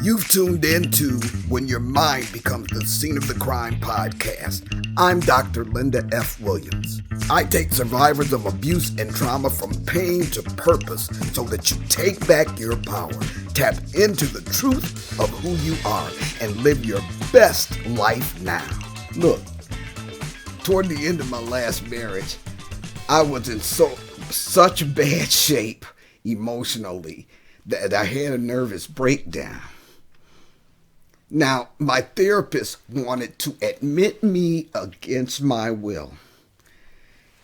You've tuned in to When Your Mind Becomes the Scene of the Crime podcast. I'm Dr. Linda F. Williams. I take survivors of abuse and trauma from pain to purpose so that you take back your power, tap into the truth of who you are, and live your best life now. Look, toward the end of my last marriage, I was in such bad shape emotionally that I had a nervous breakdown. Now, my therapist wanted to admit me against my will.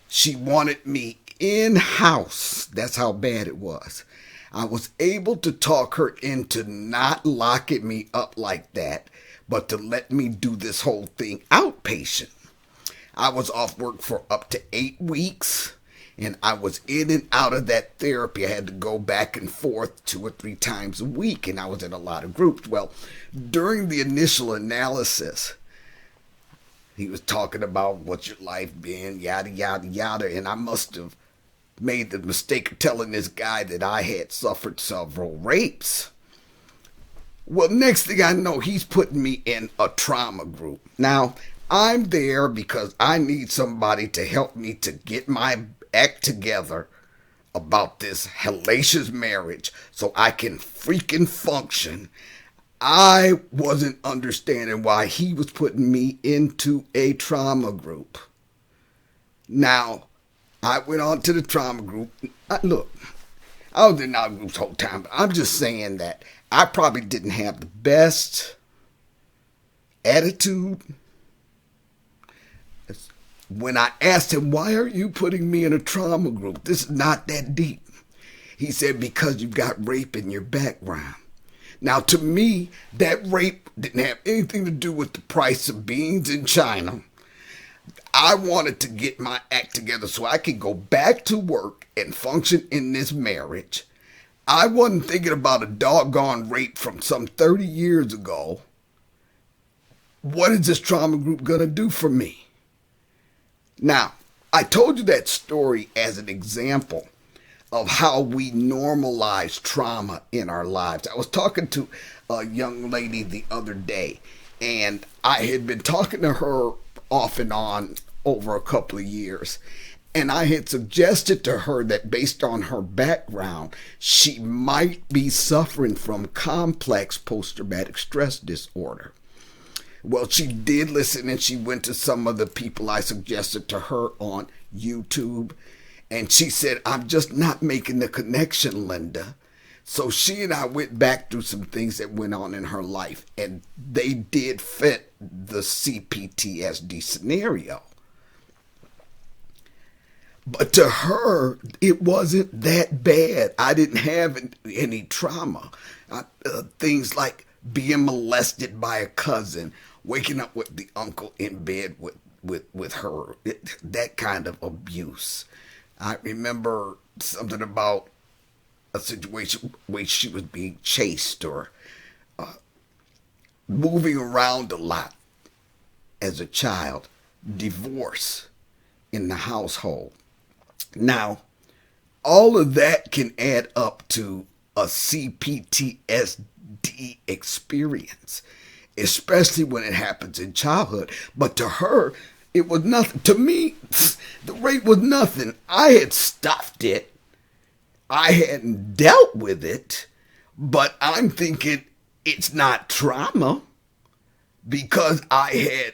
She wanted me in-house. That's how bad it was. I was able to talk her into not locking me up like that, but to let me do this whole thing outpatient. I was off work for up to 8 weeks. And I was in and out of that therapy. I had to go back and forth 2 or 3 times a week, and I was in a lot of groups. Well, during the initial analysis, he was talking about what's your life been, yada, yada, yada. And I must have made the mistake of telling this guy that I had suffered several rapes. Well, next thing I know, he's putting me in a trauma group. Now, I'm there because I need somebody to help me to get my act together about this hellacious marriage so I can freaking function. I wasn't understanding why he was putting me into a trauma group. Now, I went on to the trauma group. Look, I was in our groups the whole time, but I'm just saying that I probably didn't have the best attitude. When I asked him, why are you putting me in a trauma group? This is not that deep. He said, because you've got rape in your background. Now, to me, that rape didn't have anything to do with the price of beans in China. I wanted to get my act together so I could go back to work and function in this marriage. I wasn't thinking about a doggone rape from some 30 years ago. What is this trauma group going to do for me? Now, I told you that story as an example of how we normalize trauma in our lives. I was talking to a young lady the other day, and I had been talking to her off and on over a couple of years, and I had suggested to her that based on her background, she might be suffering from complex post-traumatic stress disorder. Well, she did listen, and she went to some of the people I suggested to her on YouTube. And she said, I'm just not making the connection, Linda. So she and I went back through some things that went on in her life, and they did fit the CPTSD scenario. But to her, it wasn't that bad. I didn't have any trauma. Things like being molested by a cousin, waking up with the uncle in bed with her, that kind of abuse. I remember something about a situation where she was being chased or moving around a lot as a child, divorce in the household. Now, all of that can add up to a CPTSD experience, especially when it happens in childhood. But to her, it was nothing. To me, the rape was nothing. I had stuffed it. I hadn't dealt with it, but I'm thinking it's not trauma because I had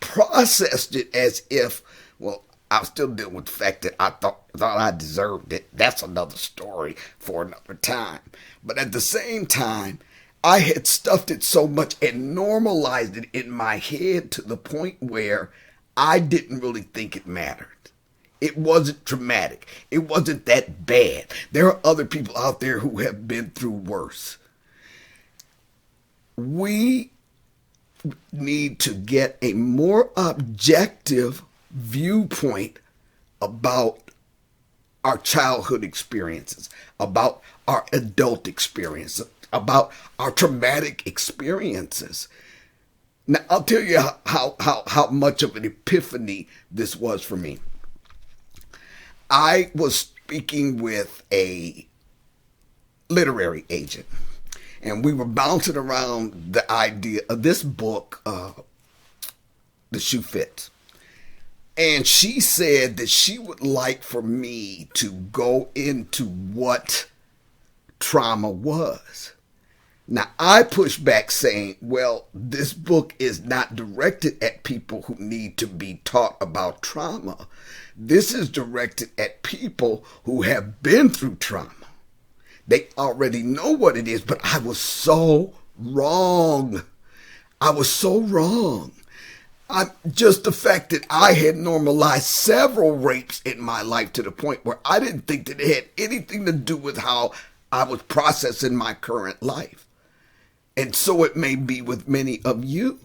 processed it as if, well, I was still dealing with the fact that I thought I deserved it. That's another story for another time. But at the same time, I had stuffed it so much and normalized it in my head to the point where I didn't really think it mattered. It wasn't traumatic. It wasn't that bad. There are other people out there who have been through worse. We need to get a more objective viewpoint about our childhood experiences, about our adult experiences, about our traumatic experiences. Now, I'll tell you how much of an epiphany this was for me. I was speaking with a literary agent, And we were bouncing around the idea of this book, The Shoe Fits. And she said that she would like for me to go into what trauma was. Now, I pushed back saying, well, this book is not directed at people who need to be taught about trauma. This is directed at people who have been through trauma. They already know what it is, but I was so wrong. I was so wrong. Just the fact that I had normalized several rapes in my life to the point where I didn't think that it had anything to do with how I was processing my current life. And so it may be with many of you.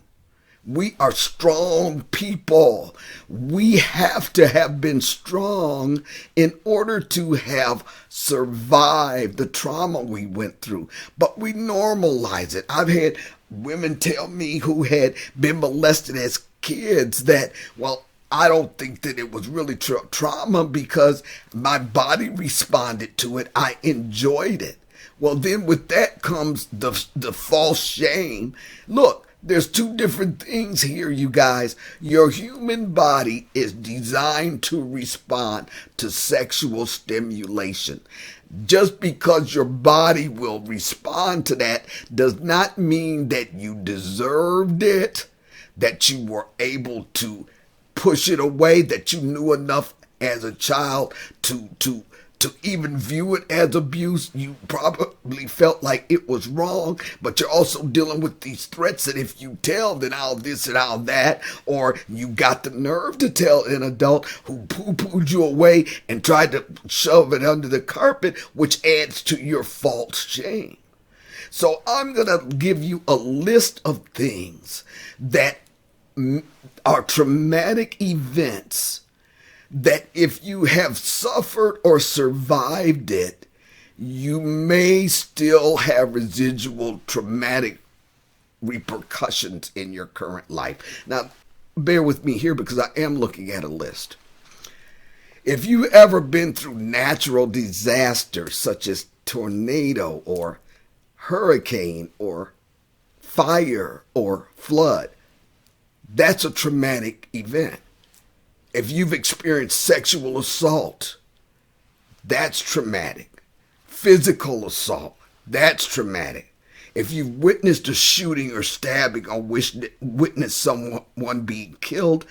We are strong people. We have to have been strong in order to have survived the trauma we went through. But we normalize it. I've had women tell me who had been molested as kids that, well, I don't think that it was really trauma because my body responded to it. I enjoyed it. Well, then with that comes the false shame. Look, there's two different things here, you guys. Your human body is designed to respond to sexual stimulation. Just because your body will respond to that does not mean that you deserved it, that you were able to push it away, that you knew enough as a child to even view it as abuse. You probably felt like it was wrong, but you're also dealing with these threats that if you tell, then I'll this and I'll that, or you got the nerve to tell an adult who poo-pooed you away and tried to shove it under the carpet, which adds to your false shame. So I'm going to give you a list of things that are traumatic events that if you have suffered or survived it, you may still have residual traumatic repercussions in your current life. Now, bear with me here because I am looking at a list. If you've ever been through natural disasters such as tornado or hurricane or fire or flood, that's a traumatic event. If you've experienced sexual assault, that's traumatic. Physical assault, that's traumatic. If you've witnessed a shooting or stabbing or witnessed someone being killed,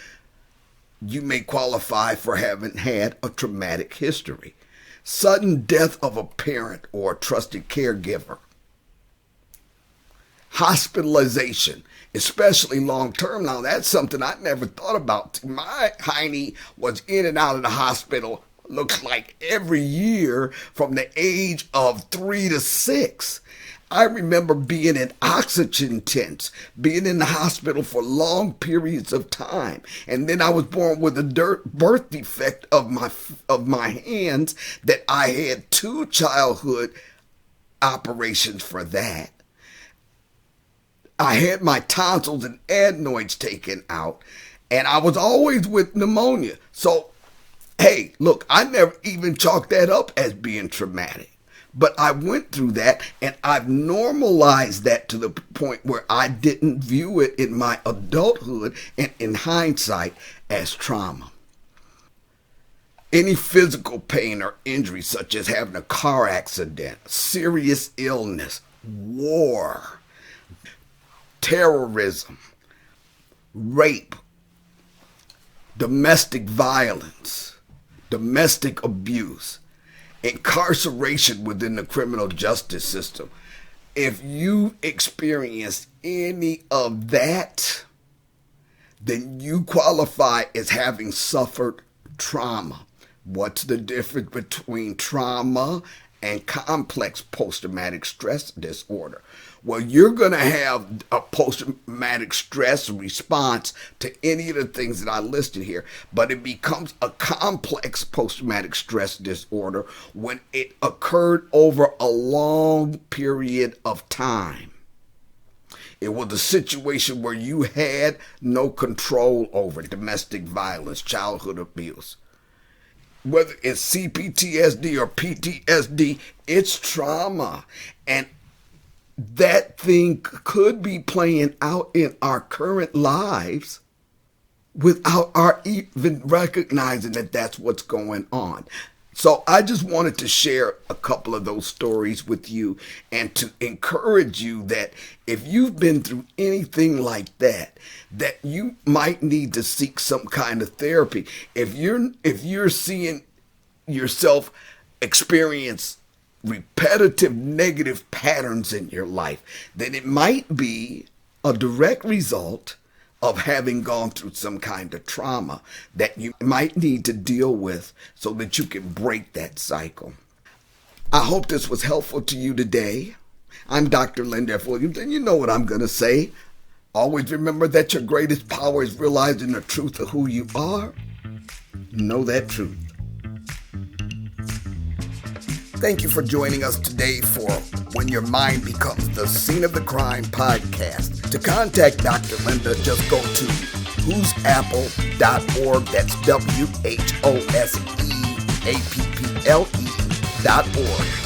you may qualify for having had a traumatic history. Sudden death of a parent or a trusted caregiver. Hospitalization, especially long term. Now, that's something I never thought about. My hiney was in and out of the hospital, looks like every year from the age of 3 to 6. I remember being in oxygen tents, being in the hospital for long periods of time. And then I was born with a birth defect of my hands that I had 2 childhood operations for that. I had my tonsils and adenoids taken out, and I was always with pneumonia. So, hey, look, I never even chalked that up as being traumatic. But I went through that, and I've normalized that to the point where I didn't view it in my adulthood and in hindsight as trauma. Any physical pain or injury, such as having a car accident, serious illness, war, terrorism, rape, domestic violence, domestic abuse, incarceration within the criminal justice system. If you experienced any of that, then you qualify as having suffered trauma. What's the difference between trauma and complex post-traumatic stress disorder? Well, you're going to have a post-traumatic stress response to any of the things that I listed here, but it becomes a complex post-traumatic stress disorder when it occurred over a long period of time. It was a situation where you had no control over domestic violence, childhood abuse. Whether it's CPTSD or PTSD, it's trauma. And that thing could be playing out in our current lives without our even recognizing that that's what's going on. So I just wanted to share a couple of those stories with you and to encourage you that if you've been through anything like that, that you might need to seek some kind of therapy. If you're seeing yourself experience repetitive negative patterns in your life, then it might be a direct result of having gone through some kind of trauma that you might need to deal with so that you can break that cycle. I hope this was helpful to you today. I'm Dr. Linda F. Williams, and you know what I'm going to say. Always remember that your greatest power is realizing the truth of who you are. Know that truth. Thank you for joining us today for When Your Mind Becomes the Scene of the Crime podcast. To contact Dr. Linda, just go to whosapple.org. That's WHOSEAPPLE.org.